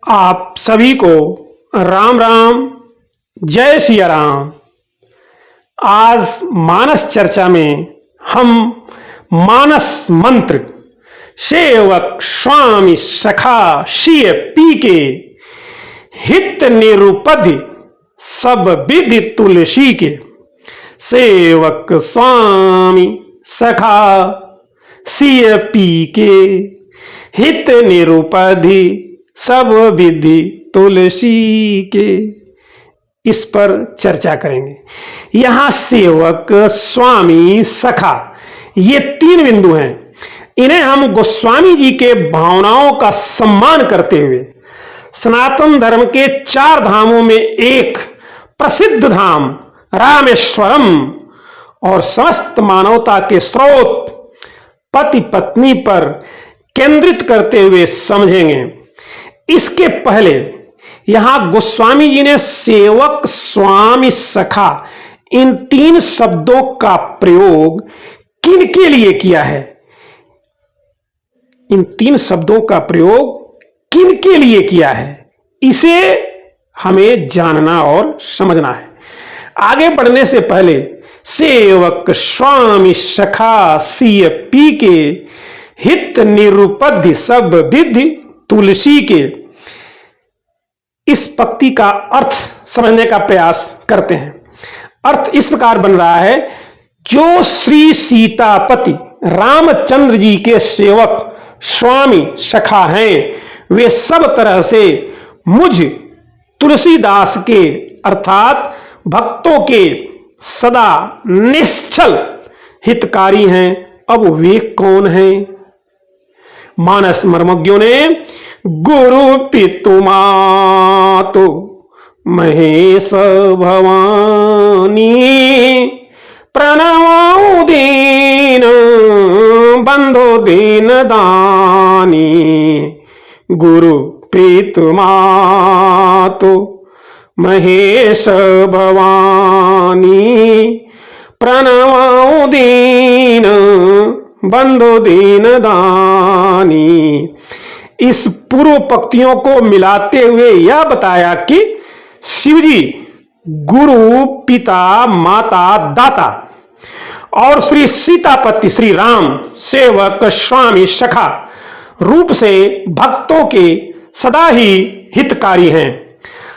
आप सभी को राम राम, जय सिया राम। आज मानस चर्चा में हम मानस मंत्र सेवक स्वामी सखा शिय पी के हित निरुपधि सब विधि तुलसी के। सेवक स्वामी सखा शिय पी के हित निरुपधि सब विधि तुलसी के। इस पर चर्चा करेंगे। यहां सेवक, स्वामी, सखा, ये तीन बिंदु हैं। इन्हें हम गोस्वामी जी के भावनाओं का सम्मान करते हुए सनातन धर्म के 4 धामों में एक प्रसिद्ध धाम रामेश्वरम और समस्त मानवता के स्रोत पति पत्नी पर केंद्रित करते हुए समझेंगे। इसके पहले यहां गोस्वामी जी ने सेवक, स्वामी, सखा इन 3 शब्दों का प्रयोग किन के लिए किया है? इन 3 शब्दों का प्रयोग किन के लिए किया है, इसे हमें जानना और समझना है। आगे बढ़ने से पहले सेवक, स्वामी, सखा शिय पी के हित निरुपधि सब विधि तुलसी के, इस पंक्ति का अर्थ समझने का प्रयास करते हैं। अर्थ इस प्रकार बन रहा है, जो श्री सीतापति रामचंद्र जी के सेवक, स्वामी, सखा हैं, वे सब तरह से मुझ तुलसीदास के अर्थात भक्तों के सदा निश्चल हितकारी हैं। अब वे कौन हैं? मानस मर्मज्ञों ने गुरु पितु मातु महेश भवानी प्रणवौ दीन बंधु दीन दानी। गुरु पितु मातु महेश भवानी प्रणवौ दीन बंधु दीन दानी। इस पूर्व पंक्तियों को मिलाते हुए यह बताया कि शिवजी गुरु, पिता, माता, दाता और श्री सीतापति श्री राम सेवक, स्वामी, सखा रूप से भक्तों के सदा ही हितकारी हैं।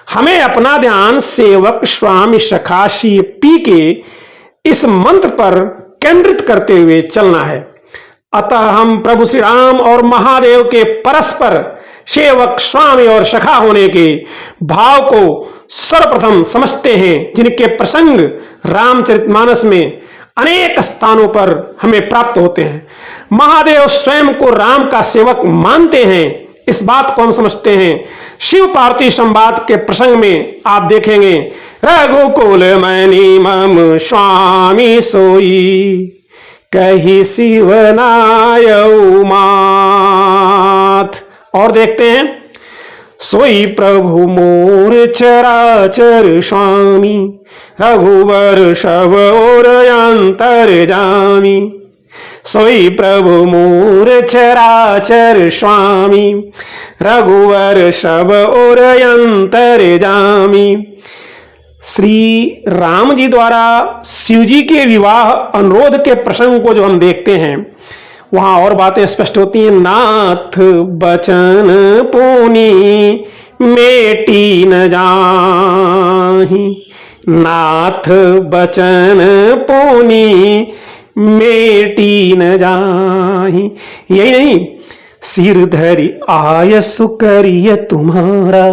हमें अपना ध्यान सेवक, स्वामी, सखा शिय पी के इस मंत्र पर केंद्रित करते हुए चलना है। अतः हम प्रभु श्री राम और महादेव के परस्पर सेवक, स्वामी और सखा होने के भाव को सर्वप्रथम समझते हैं, जिनके प्रसंग रामचरितमानस में अनेक स्थानों पर हमें प्राप्त होते हैं। महादेव स्वयं को राम का सेवक मानते हैं, इस बात को हम समझते हैं। शिव पार्वती संवाद के प्रसंग में आप देखेंगे, रघुकुल मैनी मम स्वामी सोई कही शिवनायऊ मात। और देखते हैं, सोई प्रभु मोर चराचर स्वामी रघुवर शव और अंतर्जामी। सोई प्रभु मोर चराचर स्वामी रघुवर शव और अंतर्जामी। श्री राम जी द्वारा शिव जी के विवाह अनुरोध के प्रसंग को जो हम देखते हैं, वहां और बातें स्पष्ट होती हैं। नाथ बचन पुनि मेटी न जाहि, नाथ बचन पुनि मेटी न जाहि। यही नहीं, सिर धरि आयसु करिय तुम्हारा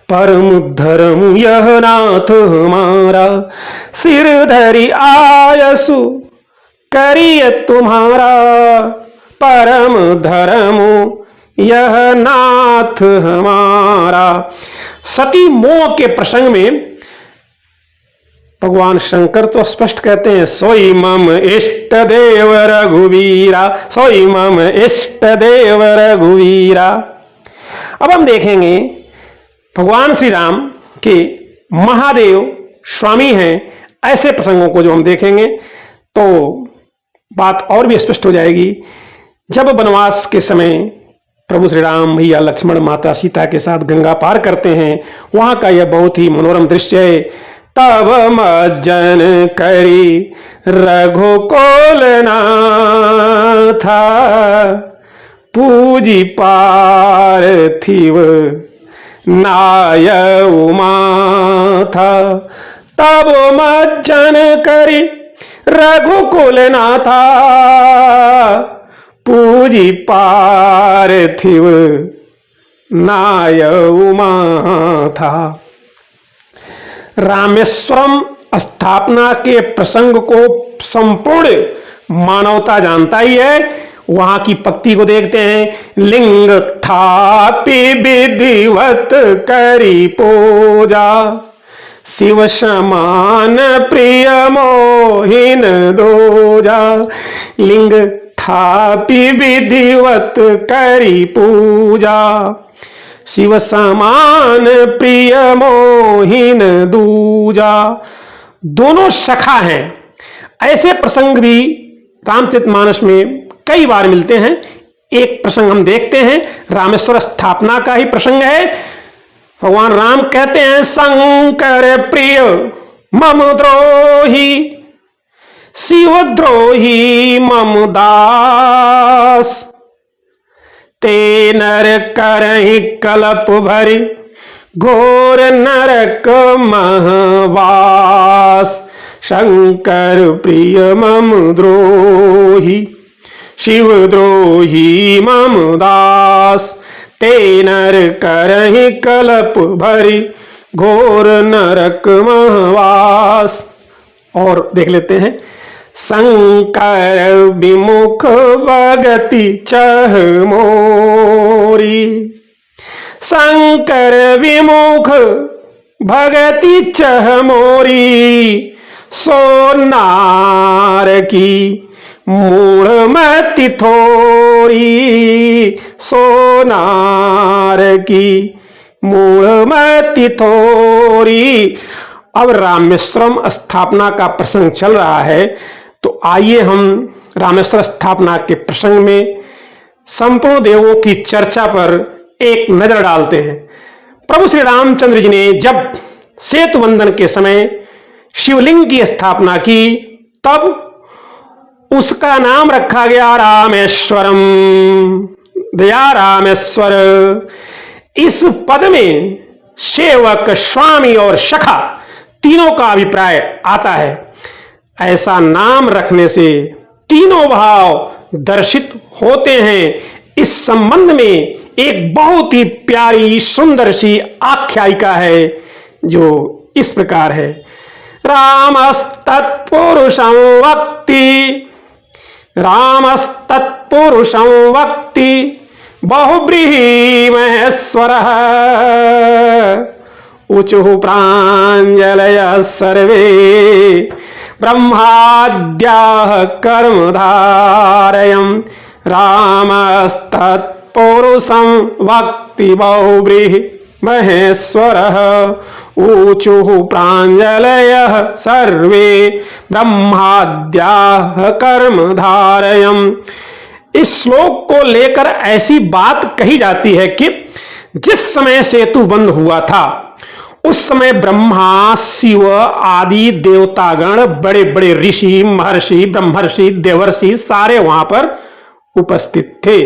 परम धर्म यह नाथ हमारा। सिर धरि आयसु करिय तुम्हारा परम धर्म यह नाथ हमारा। सती मोह के प्रसंग में भगवान शंकर तो स्पष्ट कहते हैं, सोई मम इष्ट देव रघुवीरा, सोई मम इष्ट देव रघुवीरा। अब हम देखेंगे भगवान श्री राम के महादेव स्वामी हैं, ऐसे प्रसंगों को जो हम देखेंगे तो बात और भी स्पष्ट हो जाएगी। जब वनवास के समय प्रभु श्री राम भैया लक्ष्मण माता सीता के साथ गंगा पार करते हैं। वहां का यह बहुत ही मनोरम दृश्य है। तब मज्जन करी रघुकुल नाथा, पूजी पार्थिव नाय उमाथा। तब मज्जन करी रघुकुल नाथा, पूजी पार्थिव नाय उमाथा। रामेश्वरम स्थापना के प्रसंग को संपूर्ण मानवता जानता ही है। वहां की पंक्ति को देखते हैं। लिंग थापि विधिवत करी पूजा, शिव समान प्रिय मोहिन दूजा। लिंग थापि विधिवत करी पूजा, शिव समान प्रिय मोहिन दूजा। दोनों सखा हैं। ऐसे प्रसंग भी रामचरितमानस में कई बार मिलते हैं। एक प्रसंग हम देखते हैं, रामेश्वर स्थापना का ही प्रसंग है। भगवान राम कहते हैं, शंकर प्रिय मम द्रोही, शिव द्रोही मम दास। ते नर करहि कलप भरि, घोर नरक महवास। शंकर प्रिय मम द्रोही, शिव द्रोही मम दास। ते नर करहि कलप भरि, घोर नरक महवास। और देख लेते हैं। शंकर विमुख भगति चह मोरी, शंकर विमुख भगति चह मोरी। सोनार की मूढ़ मति थोरी, सोनार की मूढ़ मति थोरी। अब रामेश्वरम स्थापना का प्रसंग चल रहा है, तो आइए हम रामेश्वर स्थापना के प्रसंग में संपूर्ण देवों की चर्चा पर एक नजर डालते हैं। प्रभु श्री रामचंद्र जी ने जब सेतु बंधन के समय शिवलिंग की स्थापना की, तब उसका नाम रखा गया रामेश्वरम, दया रामेश्वर। इस पद में सेवक, स्वामी और सखा तीनों का अभिप्राय आता है। ऐसा नाम रखने से तीनों भाव दर्शित होते हैं। इस संबंध में एक बहुत ही प्यारी सुंदर सी आख्यायिका है जो इस प्रकार है। रामस्तत्पुरुषं वक्ति, रामस्तत्पुरुषं वक्ति, बहुव्रीहि महेश्वरः। ऊचुः प्राञ्जलयः सर्वे, ब्रह्माद्याः कर्मधारयम्। रामस्तत्पुरुषं वक्ति, बहुव्रीहि महेश्वरः। ऊचुः प्राञ्जलयः सर्वे, ब्रह्माद्याः कर्मधारयम्। इस श्लोक को लेकर ऐसी बात कही जाती है कि जिस समय सेतु बंद हुआ था, उस समय ब्रह्मा, शिव आदि देवतागण, बड़े बड़े ऋषि, महर्षि, ब्रह्मर्षि, देवर्षि सारे वहां पर उपस्थित थे।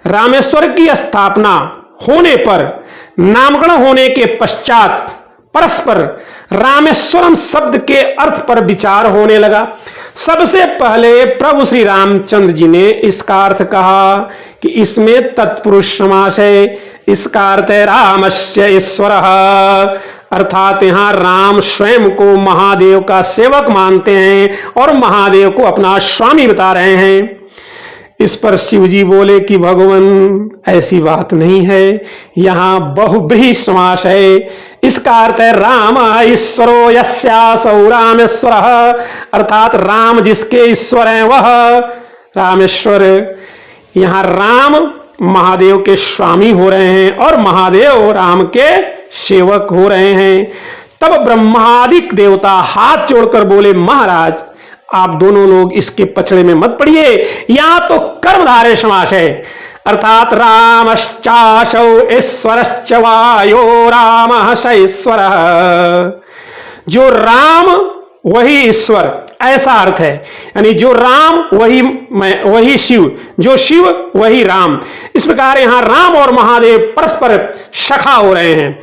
रामेश्वर की स्थापना होने पर, नामकरण होने के पश्चात परस्पर रामेश्वरम शब्द के अर्थ पर विचार होने लगा। सबसे पहले प्रभु श्री रामचंद्र जी ने इसका अर्थ कहा कि इसमें तत्पुरुष समास है। इसका अर्थ है रामस्य ईश्वरः, अर्थात यहाँ राम स्वयं को महादेव का सेवक मानते हैं और महादेव को अपना स्वामी बता रहे हैं। इस पर शिव जी बोले कि भगवान ऐसी बात नहीं है, यहाँ बहुव्रीहि समास है। इसका अर्थ है राम ईश्वरो यस्यासौ रामेश्वरः, अर्थात राम जिसके ईश्वर हैं वह रामेश्वर। यहाँ राम महादेव के स्वामी हो रहे हैं और महादेव राम के सेवक हो रहे हैं। तब ब्रह्मादिक देवता हाथ जोड़कर बोले, महाराज आप दोनों लोग इसके पछड़े में मत पड़िए, यहां तो कर्मधारय समास है, अर्थात रामश्चासौ ईश्वरश्च वायो रामः स ईश्वरः। जो राम वही ईश्वर, ऐसा अर्थ है। यानी जो राम वही शिव, जो शिव वही राम। इस प्रकार यहां राम और महादेव परस्पर सखा हो रहे हैं।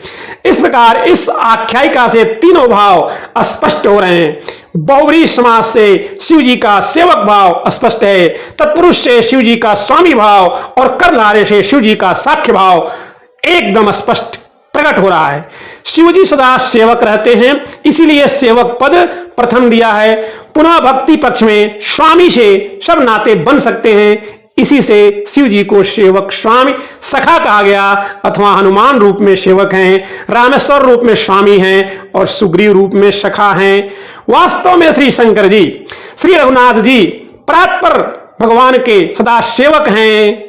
इस प्रकार इस आख्यायिका से तीनों भाव स्पष्ट हो रहे हैं। बहुव्रीहि समास से शिव जी का सेवक भाव स्पष्ट है, तत्पुरुष से शिव जी का स्वामी भाव और कर्मधारय से शिव जी का साख्य भाव एकदम स्पष्ट प्रकट हो रहा है। शिव जी सदा सेवक रहते हैं, इसीलिए सेवक पद प्रथम दिया है। पुनः भक्ति पक्ष में स्वामी से सब नाते बन सकते हैं, इसी से शिव जी को सेवक स्वामी सखा कहा गया, अथवा हनुमान रूप में सेवक हैं, रामेश्वर रूप में स्वामी हैं और सुग्रीव रूप में सखा हैं। वास्तव में श्री शंकर जी, श्री रघुनाथ जी परात्पर भगवान के सदा सेवक हैं।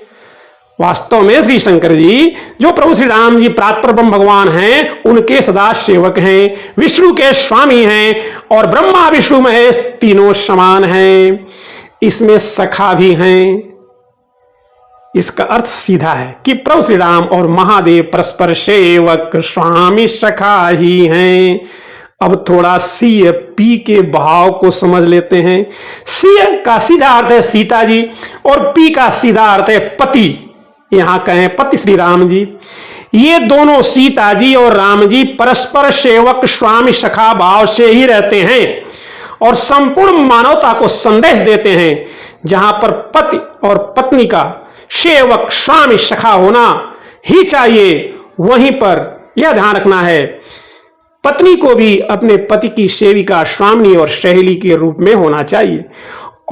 वास्तव में श्री शंकर जी, जो प्रभु श्री राम जी परात्पर ब्रह्म भगवान हैं, उनके सदा सेवक हैं, विष्णु के स्वामी हैं और ब्रह्मा विष्णु महेश तीनों समान हैं। इसमें सखा भी हैं। इसका अर्थ सीधा है कि प्रभु श्री राम और महादेव परस्पर सेवक स्वामी सखा ही हैं। अब थोड़ा सी पी के भाव को समझ लेते हैं। सी का सीधा अर्थ है सीता जी और पी का सीधा अर्थ है पति। यहां कहें पति श्री राम जी। ये दोनों सीता जी और राम जी परस्पर सेवक स्वामी सखा भाव से ही रहते हैं और संपूर्ण मानवता को संदेश देते हैं। जहां पर पति और पत्नी का सेवक स्वामी सखा होना ही चाहिए, वहीं पर यह ध्यान रखना है पत्नी को भी अपने पति की सेविका स्वामिनी और सहेली के रूप में होना चाहिए।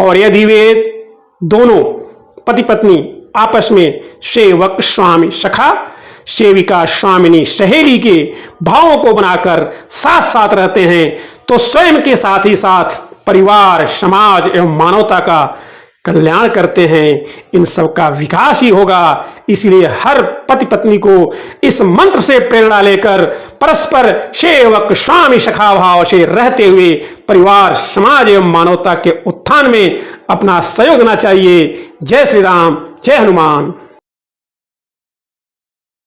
और यदि वे दोनों पति पत्नी आपस में सेवक स्वामी सखा सेविका स्वामिनी सहेली के भावों को बनाकर साथ साथ रहते हैं, तो स्वयं के साथ ही साथ परिवार, समाज एवं मानवता का कल्याण करते हैं। इन सब का विकास ही होगा। इसलिए हर पति पत्नी को इस मंत्र से प्रेरणा लेकर परस्पर सेवक स्वामी सखा भाव से रहते हुए परिवार, समाज एवं मानवता के उत्थान में अपना सहयोग देना चाहिए। जय श्री राम, जय हनुमान।